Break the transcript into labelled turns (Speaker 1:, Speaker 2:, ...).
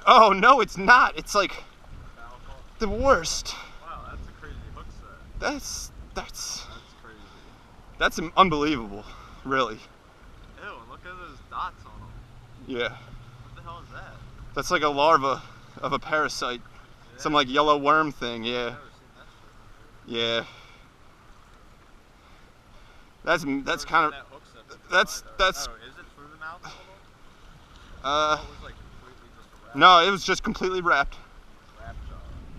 Speaker 1: Oh no, it's not. It's like the worst.
Speaker 2: Wow, that's a crazy hook set.
Speaker 1: That's
Speaker 2: crazy.
Speaker 1: That's unbelievable, really.
Speaker 2: Ew, look at those dots on them.
Speaker 1: Yeah.
Speaker 2: What the hell is that?
Speaker 1: That's like a larva of a parasite. Yeah. Some like yellow worm thing, yeah.
Speaker 2: I've never seen that shit.
Speaker 1: Yeah. That's kind of that's
Speaker 2: oh, is it through the mouth?
Speaker 1: it was like completely just a wrap? No, it was just completely wrapped.